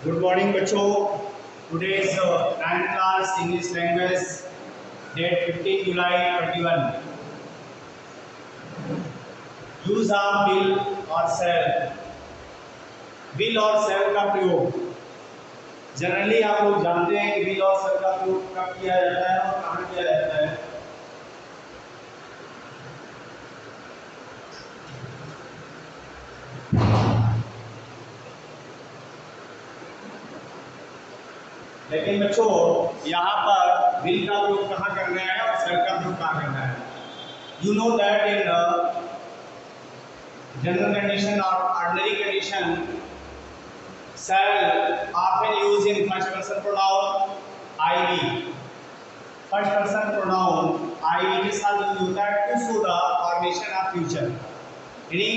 Good morning बच्चों। Today is 9th class English language, date 15 July 21। Use of will और shall. Will और shall का प्रयोग generally आप लोग जानते हैं कि विल और सेल का प्रयोग कब किया जाता है और कहाँ किया जाता है। लेकिन बच्चों यहाँ पर विल का प्रयोग कहाँ करना है और सेल का प्रयोग कहाँ करना है। You know that in general condition और ordinary condition shall often used in first person pronoun I V। First person pronoun I V के साथ यूज होता है to show the formation of future, यानी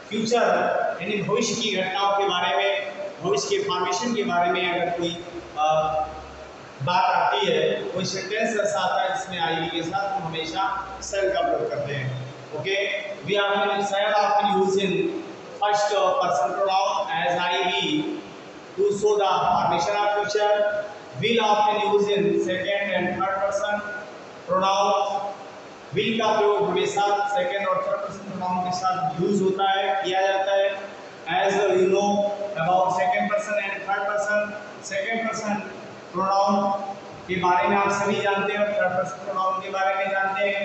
फ्यूचर यानी भविष्य की घटनाओं के बारे में, भविष्य के फॉर्मेशन के बारे में अगर कोई बात आती है, कोई सेंटेंस ऐसा आता है जिसमें I V के साथ हम हमेशा सेल का प्रयोग करते हैं। Okay, we often shall often use in first person pronoun as I-V to show the formation of future. Will often used in second and third person pronoun। will का प्रयोग हमेशा second और third person pronoun के साथ use होता है, किया जाता है। as you know about second person and third person, second person pronoun के बारे में आप सभी जानते हैं और third person pronoun के बारे में जानते हैं।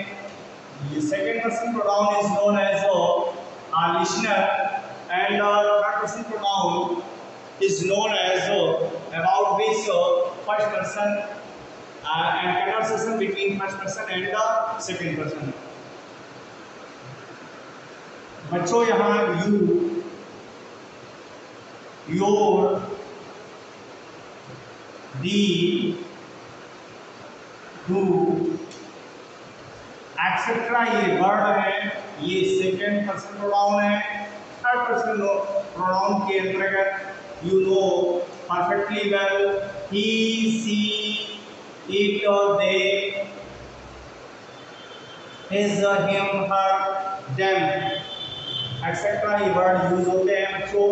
second person pronoun is known as a listener and third person pronoun is known as about which first person and conversation between first person and the second person। बच्चों यहाँ you, your, the, who, etcetera ये word है, ये second person pronoun है। Third person pronoun के अंतर्गत you know perfectly well he, she, it, they, his, him, her, them, etcetera ये word use होते हैं बच्चों।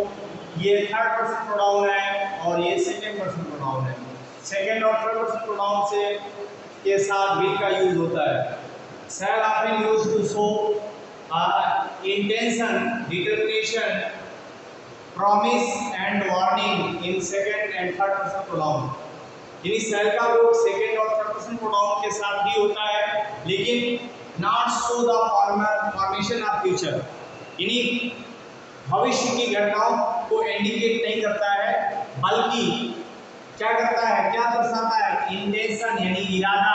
ये थर्ड पर्सन प्रोनाउन है और ये सेकेंड पर्सन प्रोनाउन है। सेकेंड और थर्ड पर्सन प्रोनाउन से के साथ विल का यूज होता है। shall often used to show intention, determination, promise and warning in second and third person pronoun। यानी shall का प्रयोग सेकेंड और थर्ड पर्सन प्रोनाउन के साथ भी होता है, लेकिन not show the formation of future, यानी भविष्य की घटनाओं को इंडिकेट नहीं करता है, बल्कि क्या करता है, क्या दर्शाता है, इंटेंशन यानी इरादा,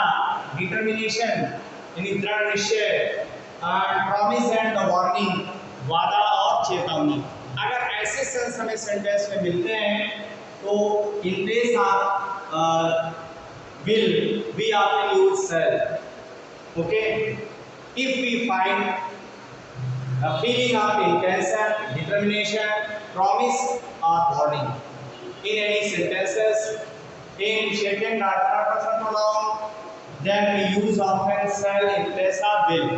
डिटर्मिनेशन यानी दृढ़ निश्चय, प्रॉमिस एंड वार्निंग वादा और चेतावनी। अगर ऐसे सेंस हमें सेंटेंस में मिलते हैं तो in place of will we often use shall. Okay, if we find a feeling of intention, determination, promise or warning in any sentences in second or third person pronoun, then we use often shall in place of will।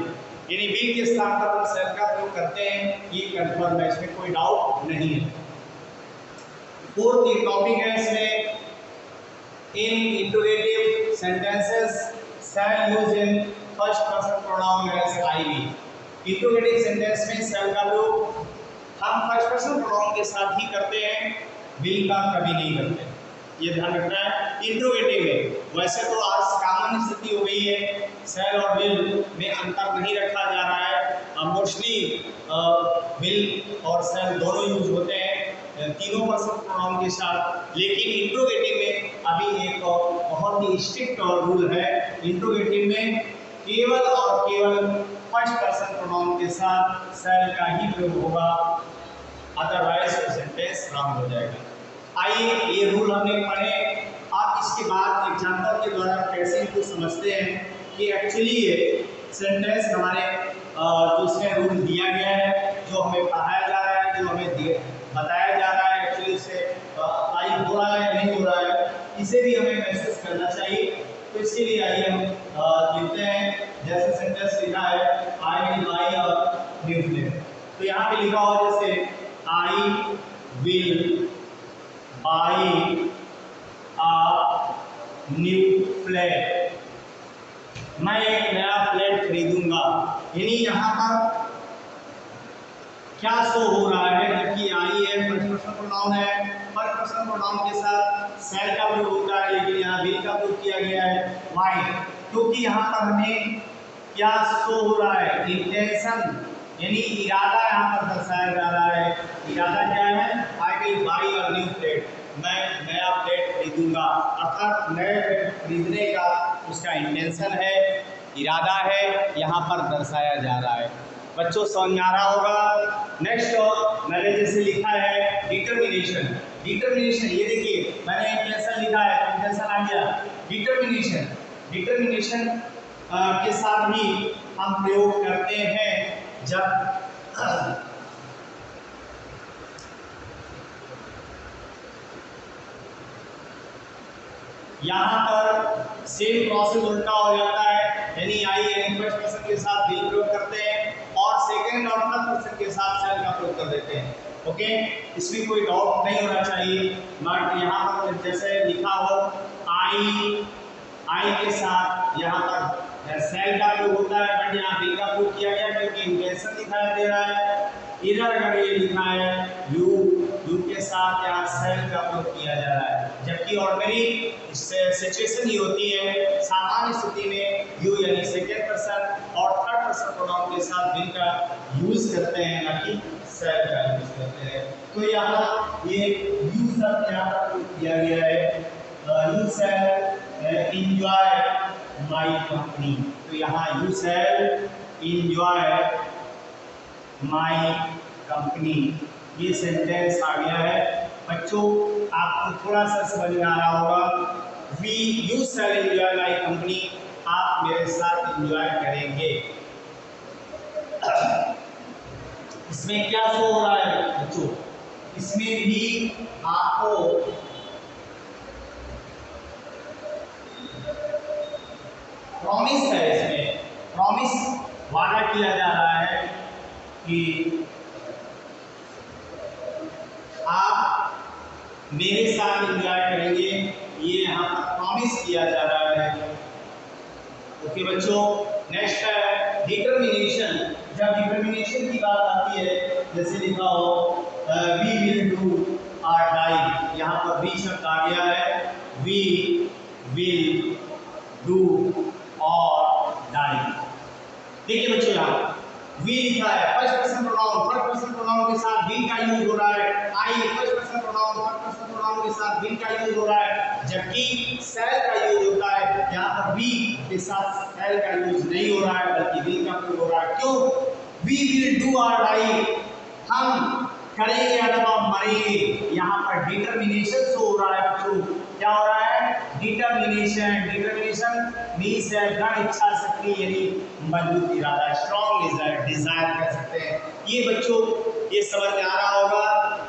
यानी will के स्थान पर हम shall का प्रयोग करते हैं, ये कंफर्म है, इसमें कोई डाउट नहीं है। फोर्थ ये टॉपिक है इसमें, in interrogative sentences shall use in first person pronoun as I-V। Interrogative sentence में shall का प्रयोग हम फर्स्ट पर्सन प्रोनाउन के साथ ही करते हैं, will का कभी नहीं करते, ये ध्यान रखना है। इंट्रोगेटिव में वैसे तो आज कॉमन स्थिति हो गई है, shall और will में अंतर नहीं रखा जा रहा है। मोस्टली will और shall दोनों यूज होते हैं तीनों पर्सन प्रोनाउन के साथ, लेकिन इंट्रोगेटिव में अभी एक बहुत ही स्ट्रिक्ट रूल है। इंट्रोगेटिव में केवल और केवल फर्स्ट पर्सन प्रोनाउन के साथ shall का ही प्रयोग होगा, अदरवाइज सेंटेंस रॉन्ग हो जाएगा। आइए ये रूल हमने पढ़े, आप इसके बाद एग्जाम्पल के द्वारा कैसे इनको समझते हैं कि एक्चुअली ये सेंटेंस हमारे जो इसमें रूल दिया गया है, जो हमें पढ़ाया जा रहा है, जो हमें बताया जा रहा है, एक्चुअली से अप्लाई हो रहा है या नहीं हो रहा है, इसे भी हमें महसूस करना चाहिए। तो इसके लिए आइए हम लिखते हैं, जैसे सेंटेंस लिखा है I will by a new flag, तो यहाँ पे लिखा हो जैसे I will by a new flat, मैं एक नया फ्लैट खरीदूंगा। यानी यहाँ पर क्या शो हो रहा है, जबकि आई है फर्स्ट पर्सन प्रोनाउन है, फर्स्ट पर्सन प्रोनाउन के साथ सेल का प्रयोग होता है, लेकिन यहाँ विल का प्रयोग किया गया है। वाई? क्योंकि यहाँ पर हमें क्या शो हो रहा है, इंटेंशन यानी इरादा यहाँ पर दर्शाया जा रहा है। इरादा क्या है, I will by a new flat, मैं नया फ्लैट खरीदूंगा, अर्थात नए फ्लैट खरीदने का उसका इंटेंशन है, इरादा है, यहाँ पर दर्शाया जा रहा है। बच्चों समझ में आ रहा होगा। नेक्स्ट मैंने जैसे लिखा है डिटर्मिनेशन, डिटर्मिनेशन ये देखिए मैंने इंटेंशन लिखा है, इंटेंशन आ गया। डिटर्मिनेशन, डिटर्मिनेशन के साथ भी हम प्रयोग करते हैं जब यहाँ पर सेम प्रोसेस उल्टा हो जाता है, यानी आई एन फर्स्ट पर्सन के साथ विल प्रयोग करते हैं और सेकंड और थर्ड पर्सन के साथ सेल का प्रयोग कर देते हैं। ओके, इसमें कोई डाउट नहीं होना चाहिए। बट यहाँ पर जैसे लिखा हो आई के साथ यहाँ पर सेल का प्रयोग होता है, बट यहाँ विल का प्रयोग किया गया क्योंकि इंटेंशन दिखाई दे रहा है। इधर अगर ये लिखा है यू के साथ यहाँ सेल का प्रयोग किया जा रहा है, जबकि ऑर्डिनरी सिचुएशन ही होती है, सामान्य स्थिति में यू यानी सेकेंड पर्सन और थर्ड पर्सन प्रोनाउन के साथ विल का यूज करते हैं, ना कि सेल का यूज करते हैं। तो यहाँ ये यू शब्द यहाँ पर प्रयोग किया गया है, you shall enjoy my company, तो यहाँ you shall enjoy my company, ये सेंटेंस आ गया है। बच्चों आपको थोड़ा सा समझ में आ रहा होगा। We you shall enjoy my company, आप मेरे साथ एंजॉय करेंगे। इसमें क्या शो हो रहा है बच्चों, इसमें भी आपको प्रॉमिस है, इसमें प्रॉमिस वादा किया जा रहा है कि आप मेरे साथ एंजॉय करेंगे, ये यहाँ पर प्रॉमिस किया जा रहा है। ओके बच्चों, नेक्स्ट है डिटर्मिनेशन। जब डिटर्मिनेशन की बात आती है, जैसे लिखा हो वी विल डू और डाई, यहाँ पर वी शब्द आ गया है, वी विल डू और डाई। देखिए बच्चों यहाँ वी लिखा है, first person pronoun, third person pronoun के साथ विल का यूज हो रहा है। I first person pronoun, third person pronoun के साथ विल का यूज हो रहा है, जबकि सेल का यूज होता है। यहाँ पर वी के साथ सेल का यूज नहीं हो रहा है, बल्कि विल का प्रयोग हो रहा है। क्यों? वी विल डू और डाई, हम करेंगे अथवा मरेंगे। यहाँ पर डिटर्मिनेशन शो हो रहा है बच्चों। क्या हो रहा है? डिटर्मिनेशन। डिटर्मिनेशन मीन्स दृढ़ इच्छा शक्ति यानी मजबूत इरादा, स्ट्रॉन्ग डिजायर कह सकते हैं। ये बच्चों ये समझ में आ रहा होगा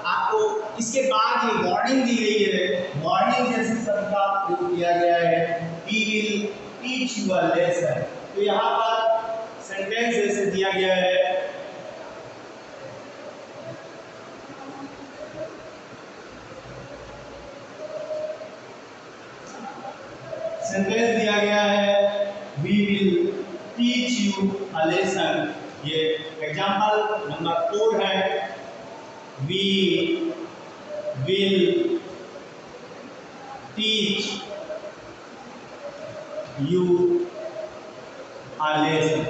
आपको। इसके बाद ये वार्निंग दी गई है, वार्निंग जैसे शब्द का प्रयोग किया गया है, we will teach you a lesson. तो यहाँ पर सेंटेंस जैसे दिया गया है, सेंटेंस दिया गया है we will teach you a lesson. ये एग्जाम्पल नंबर 4 है, we will teach you a lesson.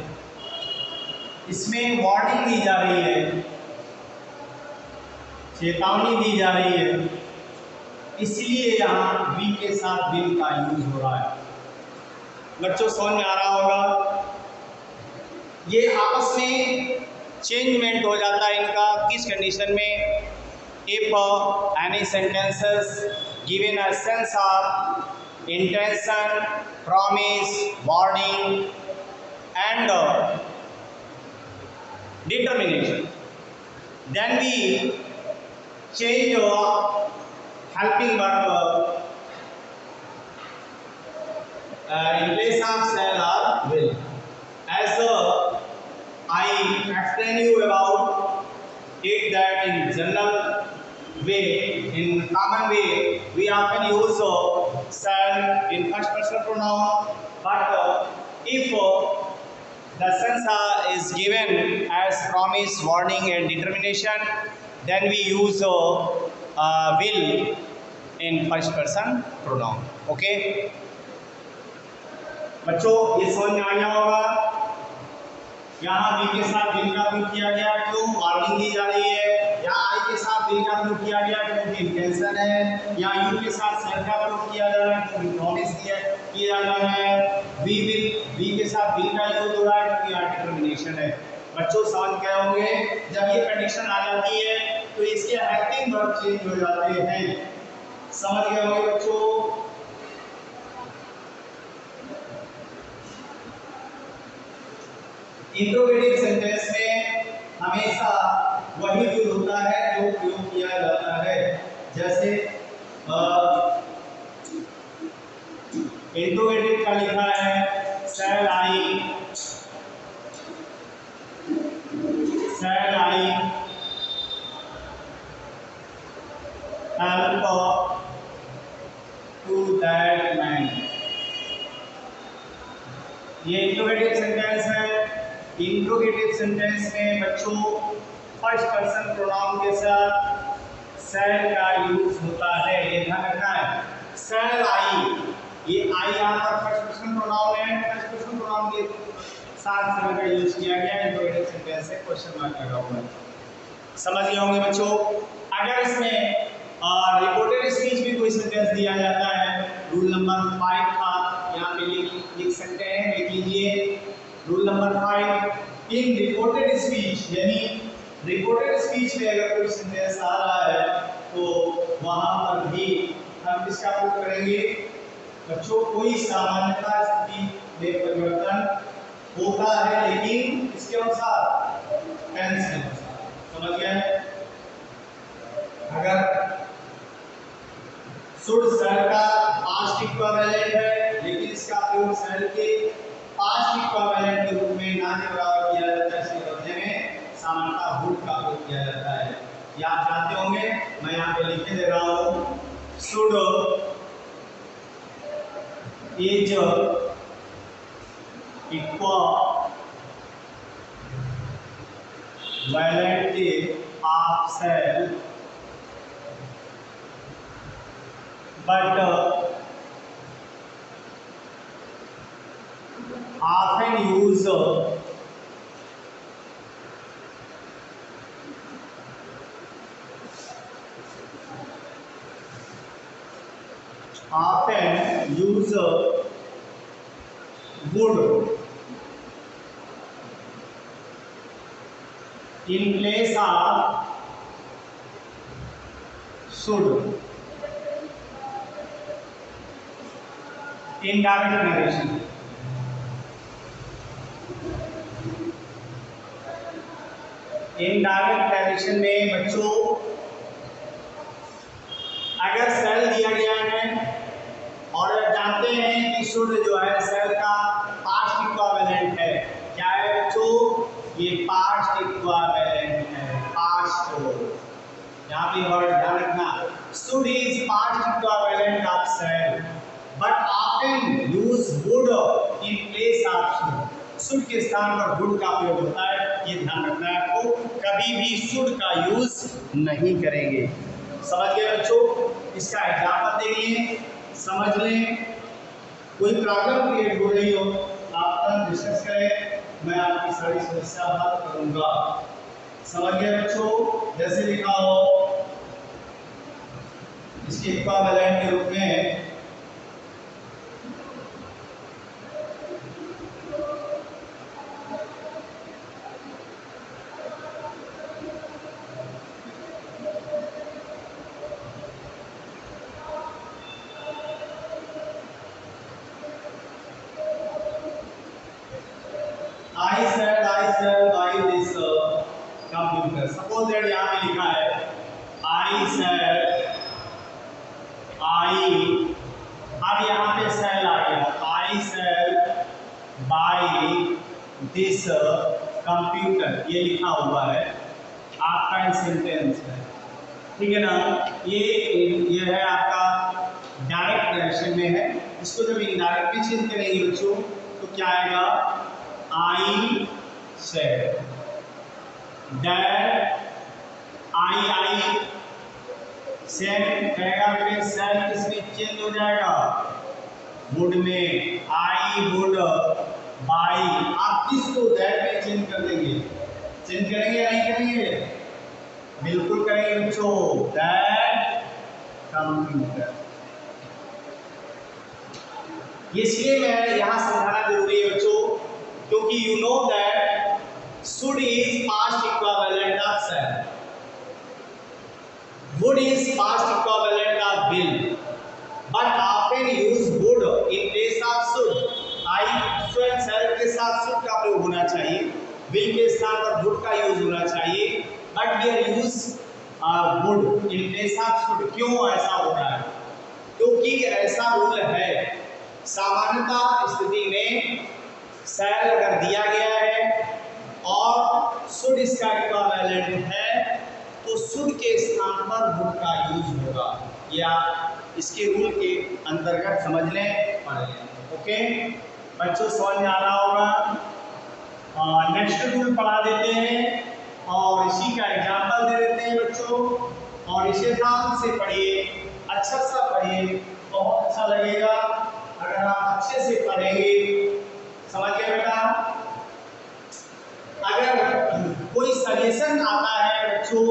इसमें वार्निंग दी जा रही है, चेतावनी दी जा रही है, इसलिए यहाँ वी के साथ विल का यूज हो रहा है। बच्चों समझ में आ रहा होगा। ये आपस में चेंजमेंट हो जाता है इनका किस कंडीशन में? If any sentences given a sense of intention, promise, warning and determination, then we change helping verb in place of shall or will. As I explain you about it that in general way, in common way, we often use shall in first person pronoun. But if the sentence is given as promise, warning, and determination, then we use will in first person pronoun. Okay, बच्चों ये समझ में आ गया होगा। यहाँ B के साथ will का प्रयोग किया गया, क्यों? वार्निंग दी जा रही है। यहाँ आई के साथ विल का प्रयोग किया गया क्योंकि इंटेंशन है। यहाँ यू के साथ शैल का प्रयोग किया जा रहा है क्योंकि प्रॉमिस किया जा रहा है। वी के साथ विल का यूज हो रहा है क्योंकि यहाँ डिटरमिनेशन है। बच्चों समझ गए होंगे, जब ये कंडीशन आ जाती है तो इसके हेल्पिंग वर्ब चेंज हो जाते हैं। समझ गए होंगे बच्चों। इंट्रोगेटिव सेंटेंस में हमेशा वही यूज होता है जो प्रयोग किया जाता है। जैसे इंट्रोगेटिव का लिखा है shall I help to that man. ये इंट्रोगेटिव सेंटेंस है। इंट्रोगेटिव सेंटेंस में बच्चों फर्स्ट पर्सन प्रोनाउन के साथ शैल का यूज होता है, ये ध्यान रखना है। शैल आई, ये आई यहाँ पर फर्स्ट पर्सन प्रोनाउन है, फर्स्ट पर्सन प्रोनाउन के साथ शैल का यूज किया गया। इंट्रोगेटिव सेंटेंस से क्वेश्चन मार्क लगा हुआ है। समझ गए होंगे बच्चों। अगर इसमें रिपोर्टेड स्पीच भी कोई सेंटेंस दिया जाता है, रूल नंबर 5 था, यहाँ पे लिख सकते हैं, लिख लीजिए। रूल नंबर 5, इन रिपोर्टेड स्पीच, यानी रिपोर्टेड स्पीच में अगर कोई सेंटेंस आ रहा है तो वहां पर भी हम किसका प्रयोग करेंगे बच्चों? कोई सामान्यता स्थिति में परिवर्तन होता है, लेकिन इसके अनुसार टेंस के अनुसार। समझ गए? अगर शुड शैल का पास्ट इक्विवेलेंट है, लेकिन इसका प्रयोग शैल के पास्ट इक्विवेलेंट के रूप में ना के बराबर किया जाता है, इसके बदले में सामान्यता वुड का प्रयोग किया जाता है। ये आप जानते होंगे, मैं यहाँ पे लिख दे रहा हूँ। Should is equivalent of shall, but often use would in place of should in direct narration। Indirect narration में बच्चों अगर शैल दिया गया है और जानते हैं कि शुड जो है शैल का पास्ट इक्विवेलेंट है, क्या है बच्चों? ये पास्ट इक्विवेलेंट है, पास्ट। यहाँ पे वर्ड ध्यान रखना, should is past equivalent of shall but often use would in place of should. Should के स्थान पर वुड का प्रयोग होता है, ये ध्यान रखना है आपको। कभी भी शुड का यूज नहीं करेंगे। समझ गए बच्चों? इसका एग्जाम्पल देखिए, समझ लें। कोई प्रॉब्लम क्रिएट हो रही हो, आप तुरंत डिस्कस करें, मैं आपकी सारी समस्या हल करूंगा। समझ गए बच्चों? जैसे लिखा हो इसके इक्विवेलेंट के रूप में I shall buy this computer। Suppose that यहाँ पे लिखा है अब यहाँ पे shall आ गया, I shall buy this computer, ये लिखा हुआ है, आपका सेंटेंस है। ठीक है ना। ये है आपका डायरेक्ट डायरेक्शन में है। इसको जब इनडायरेक्टली चेंज करेंगे बच्चों तो क्या आएगा, I said, dad I same कहेगा, फिर सेल किसमें चेंज हो जाएगा, वुड में, आई वुड बाई। आप किसको दैट में चेंज कर देंगे, चेंज करेंगे या नहीं करेंगे, बिल्कुल करेंगे बच्चों, दैट कंप्यूटर। इसलिए मैं यहां समझाना जरूरी है बच्चों, क्योंकि you know that should is past equivalent of shall, would is past equivalent of will, but often use would in place of should। I स्वयं सेल के साथ should का प्रयोग होना चाहिए, will के स्थान पर would का यूज होना चाहिए, but here use would in place of should। क्यों ऐसा हो रहा है, क्योंकि ऐसा रूल है, सामान्यतः स्थिति में सेल अगर दिया गया है और should इसका इक्विवेलेंट है तो शुड के स्थान पर वुड का यूज होगा, या इसके रूल के अंतर्गत समझ लें, पढ़ लें। ओके बच्चों, समझ में आ रहा होगा। नेक्स्ट रूल पढ़ा देते हैं और इसी का एग्जाम्पल दे देते हैं बच्चों, और इसे ध्यान से पढ़िए, अच्छा सा पढ़िए, बहुत अच्छा लगेगा अगर आप अच्छे से पढ़ेंगे। समझ गए बेटा। अगर कोई सजेशन आता है बच्चों,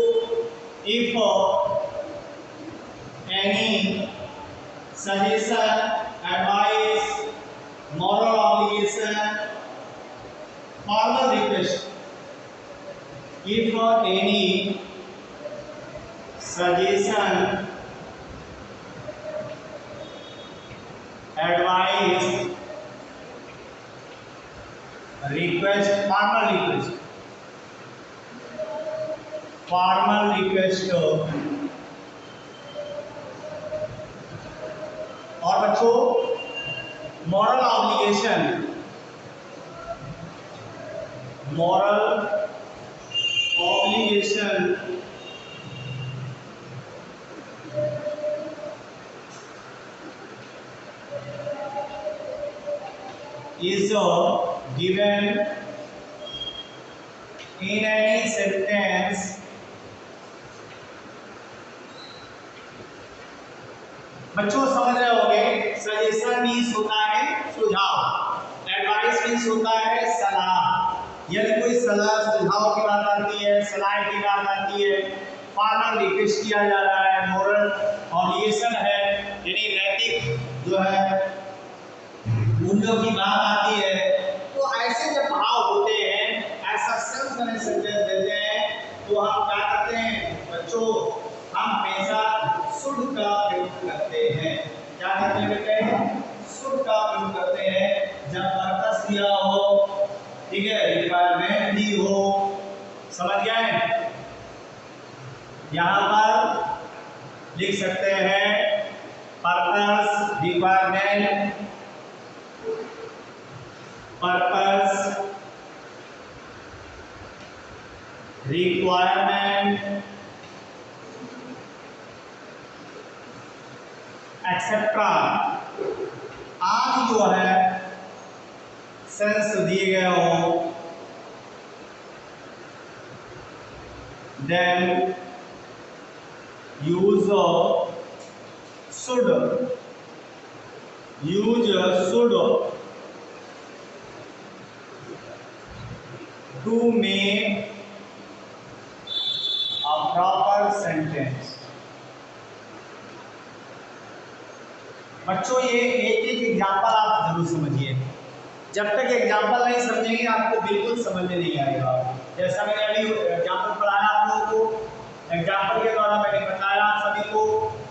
if any suggestion, advice, moral obligation, formal request, if any suggestion, advice, request, formal request और बच्चों moral obligation, is given in any sentence बच्चों समझ रहे होंगे। सजेशन मीन्स होता है सुझाव, एडवाइस मीन्स होता है सलाह, यदि कोई सलाह सुझाव की बात आती है, सलाह की बात आती है, फॉर्मल रिक्वेस्ट किया जा रहा है, मोरल ऑब्लिगेशन है, यानी नैतिक जो है मूल्यों की बात आती है, तो ऐसे जब भाव होते हैं, ऐसा सेंटेंस देते हैं, तो हम क्या करते हैं बच्चों, हम हमेशा शुड का प्रयोग करते हैं। क्या करते हैं बेटे, शुड का प्रयोग करते हैं जब पर्पस दिया हो, ठीक है, रिक्वायरमेंट दी हो। समझ गए। यहाँ पर लिख सकते हैं purpose, requirement, purpose, requirement, etcetera आदि जो है सेंस दिए गए हो, then use should to make a proper sentence। बच्चों ये एक एक एग्जाम्पल आप जरूर समझिए, जब तक एग्जाम्पल नहीं समझेंगे आपको बिल्कुल समझ में नहीं आएगा। जैसा मैंने अभी एग्जाम्पल पढ़ाया आप लोगों को, एग्जाम्पल के द्वारा मैंने बताया आप सभी को,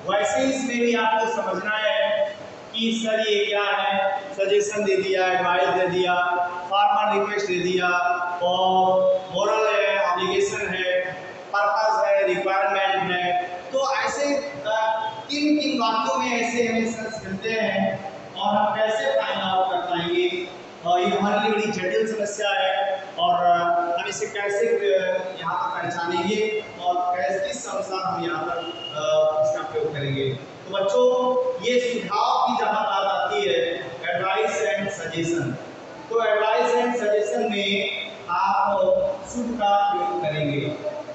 वैसे ही इसमें भी आपको समझना है कि सर ये क्या है, सजेशन दे दिया, एडवाइस दे दिया, फॉर्मल रिक्वेस्ट दे दिया, और मोरल है, ऑब्लिगेशन है, पर्पस है, रिक्वायरमेंट है। तो ऐसे किन किन बातों में ऐसे हमें सेंस मिलते हैं और हम कैसे फाइंड आउट कर पाएंगे, ये हमारे लिए बड़ी जटिल समस्या है, और हम इसे कैसे यहाँ पर पहचानेंगे और किस इस अनुसार हम यहाँ पर इसका प्रयोग करेंगे। तो बच्चों ये सुझाव की जहाँ बात आती है एडवाइस एंड सजेशन, तो एडवाइस एंड सजेशन में आप शुड का प्रयोग करेंगे।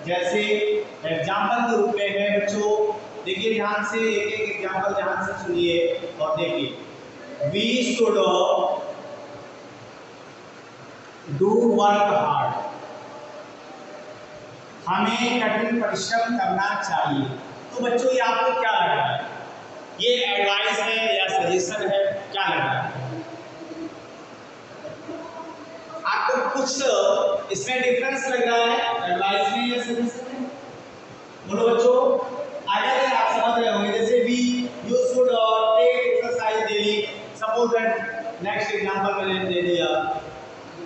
जैसे एग्जाम्पल के रूप में है बच्चों, देखिए ध्यान से एक एक एग्जाम्पल ध्यान से सुनिए और देखिए। We should do work hard, हमें कठिन परिश्रम करना चाहिए। तो बच्चों ये आपको क्या लग रहा है, ये एडवाइस है या सजेशन है, क्या लग रहा है आपको? कुछ इसमें डिफरेंस लग रहा है एडवाइस में या सजेशन में? बोलो बच्चों, अगर आप समझ रहे होंगे जैसे we you should take exercise daily, suppose that next example मैंने दे दिया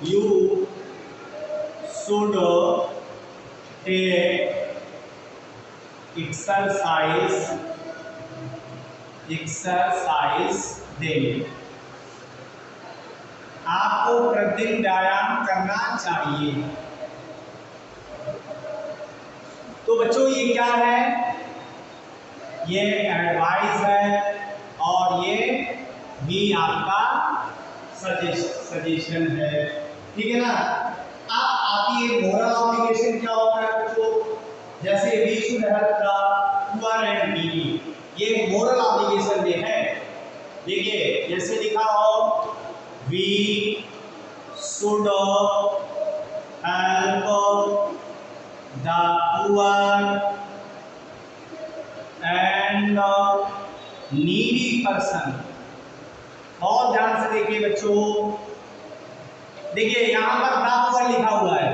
you should take exercise daily, आपको प्रतिदिन व्यायाम करना चाहिए। तो बच्चों ये क्या है, ये एडवाइस है और ये भी आपका सजेशन है, ठीक है ना। अब आपकी ये मोरल ऑब्लिगेशन क्या होता है बच्चों, जैसे we should help the poor and needy, ये मोरल ऑब्लिगेशन में है। देखिए जैसे लिखा हो we should help the poor and needy person. और ध्यान से देखिए बच्चों, देखिए यहाँ पर द पुअर लिखा हुआ है,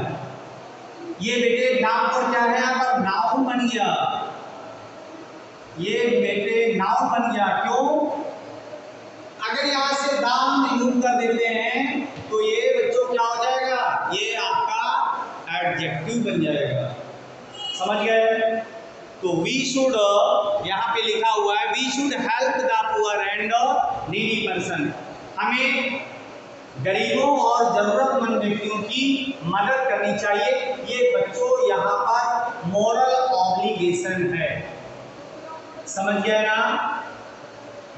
ये बेटे द पुअर क्या है, यहाँ पर नाउन बन गया, ये बेटे नाउन बन गया। क्यों? अगर यहाँ से द हम यूज कर देते हैं तो ये बच्चों क्या हो जाएगा, ये आपका एडजेक्टिव बन जाएगा, समझ गए। तो वी शुड यहाँ पे लिखा हुआ है we should help the poor and needy person, हमें गरीबों और जरूरतमंद व्यक्तियों की मदद करनी चाहिए। ये बच्चों यहाँ पर मोरल ऑब्लिगेशन है, समझ गए ना।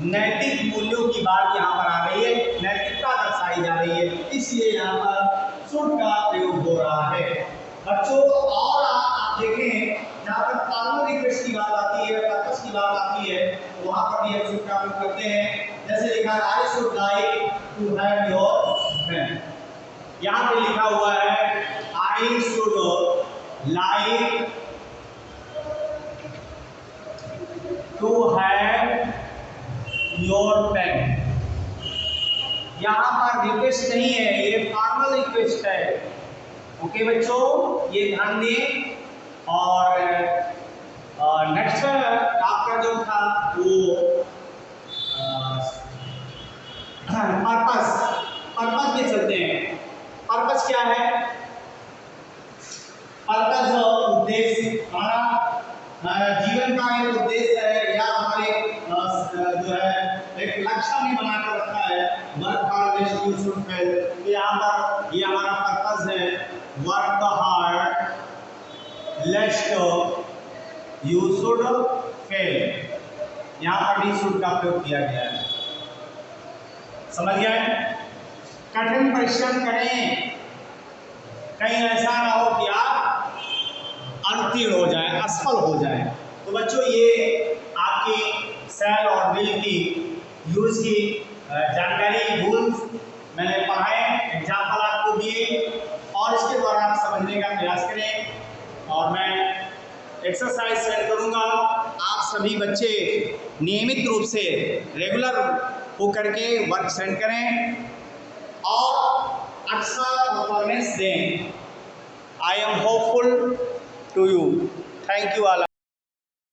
नैतिक मूल्यों की बात यहाँ पर आ रही है, नैतिकता दर्शाई जा रही है, इसलिए यहाँ पर शुड का प्रयोग हो रहा है बच्चों। और आप देखें जहाँ पर फॉर्मल रिक्वेस्ट की बात आती है, पर्पस की बात आती है, तो वहाँ पर भी हम शुड का प्रयोग करते हैं। जैसे लिखा है I should like to have your friend, यहाँ पे लिखा हुआ है I should like to have your pen, यहाँ पर रिक्वेस्ट नहीं है, ये फॉर्मल रिक्वेस्ट है। ओके बच्चों, ये ध्यान दें। और नेक्स्ट आपका जो था वो पर्पस में चलते हैं। पर्पस क्या है? पर्पस उद्देश्य, हमारा जीवन का एक उद्देश्य है या हमारे जो है एक लक्ष्य हमने बनाकर रखा है, work hard लेस्ट you should fail. तो यहाँ पर ये हमारा पर्पस है, work hard लेस्ट you should fail, यहाँ पर भी शुड का प्रयोग किया गया है, समझ गए। कठिन परिश्रम करें, कहीं ऐसा ना हो कि आप अनुत्तीर्ण हो जाए, असफल हो जाए। तो बच्चों ये आपकी सेल और विल की यूज की जानकारी रूल्स मैंने पढ़ाए, एग्जाम्पल आपको दिए और इसके द्वारा आप समझने का प्रयास करें। और मैं एक्सरसाइज सेंड करूंगा, आप सभी बच्चे नियमित रूप से रेगुलर हो करके वर्क सेंड करें और अच्छा परफॉर्मेंस दें। I am hopeful to you. Thank you all.